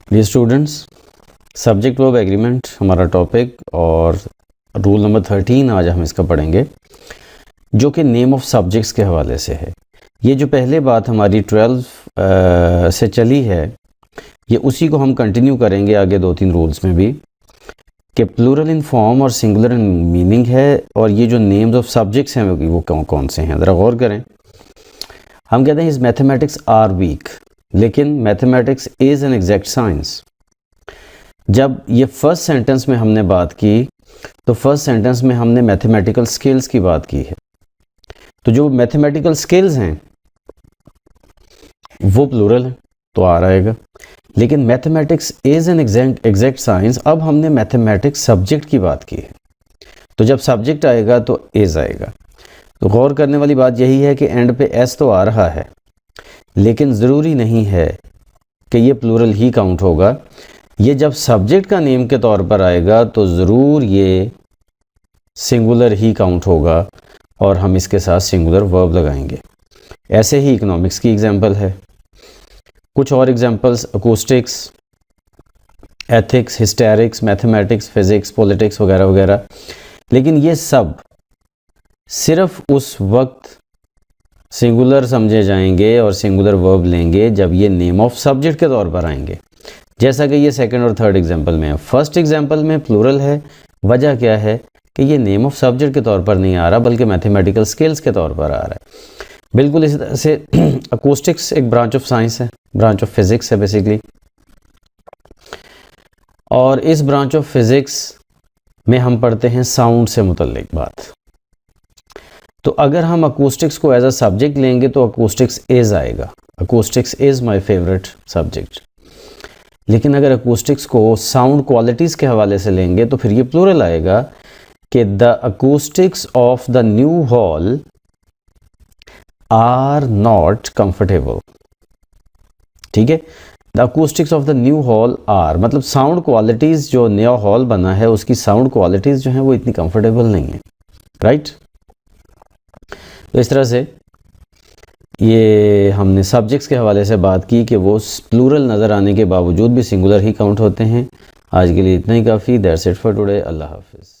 Dear students, subject verb agreement हमारा topic और rule number 13 आज हम इसका पढ़ेंगे, जो कि नेम ऑफ सब्जेक्ट्स के हवाले से है। ये जो पहले बात हमारी 12 से चली है, ये उसी को हम कंटिन्यू करेंगे आगे 2-3 रूल्स में भी, कि प्लूरल इन फॉर्म और सिंगुलर इन मीनिंग है। और ये जो नेम्स ऑफ सब्जेक्ट्स हैं वो कौन कौन से हैं, ज़रा गौर करें। हम कहते हैं इस मैथमेटिक्स आर वीक, लेकिन mathematics is an exact science. जब ये फर्स्ट सेंटेंस में हमने बात की तो फर्स्ट सेंटेंस में हमने मैथमेटिकल स्किल्स की बात की है। तो जो मैथमेटिकल स्किल्स हैं वो प्लूरल है तो आर आएगा, लेकिन mathematics is an exact science, अब हमने मैथमेटिक्स सब्जेक्ट की बात की है, तो जब सब्जेक्ट आएगा तो इज़ आएगा। तो गौर करने वाली बात यही है कि एंड पे एस तो आ रहा है, लेकिन ज़रूरी नहीं है कि ये प्लूरल ही काउंट होगा। ये जब सब्जेक्ट का नेम के तौर पर आएगा तो ज़रूर ये सिंगुलर ही काउंट होगा और हम इसके साथ सिंगुलर वर्ब लगाएंगे। ऐसे ही इकोनॉमिक्स की एग्जांपल है, कुछ और examples acoustics, ethics, hysterics, mathematics, physics, politics वगैरह वगैरह। लेकिन ये सब सिर्फ उस वक्त सिंगुलर समझे जाएंगे और सिंगुलर वर्ब लेंगे जब ये नेम ऑफ सब्जेक्ट के तौर पर आएंगे, जैसा कि ये सेकंड और थर्ड एग्जांपल में है। फर्स्ट एग्जांपल में प्लूरल है, वजह क्या है कि ये नेम ऑफ सब्जेक्ट के तौर पर नहीं आ रहा बल्कि मैथमेटिकल स्किल्स के तौर पर आ रहा है। बिल्कुल इसी तरह से अकूस्टिक्स एक ब्रांच ऑफ साइंस है, ब्रांच ऑफ फिज़िक्स है बेसिकली, और इस ब्रांच ऑफ फिज़िक्स में हम पढ़ते हैं साउंड से मुतल्लिक बात। तो अगर हम अकूस्टिक्स को एज अ सब्जेक्ट लेंगे तो अकूस्टिक्स इज़ आएगा, acoustics is my favourite subject. लेकिन अगर अकूस्टिक्स को साउंड क्वालिटीज़ के हवाले से लेंगे तो फिर ये प्लूरल आएगा कि the acoustics of the new hall are not comfortable. ठीक है, the acoustics of the new hall are, मतलब साउंड क्वालिटीज़ जो नया हॉल बना है उसकी साउंड क्वालिटीज़ जो हैं वो इतनी कंफर्टेबल नहीं है, राइट। तो इस तरह से ये हमने सब्जेक्ट्स के हवाले से बात की कि वो प्लूरल नज़र आने के बावजूद भी सिंगुलर ही काउंट होते हैं। आज के लिए इतना ही काफ़ी। That's it for today. अल्लाह हाफिज़।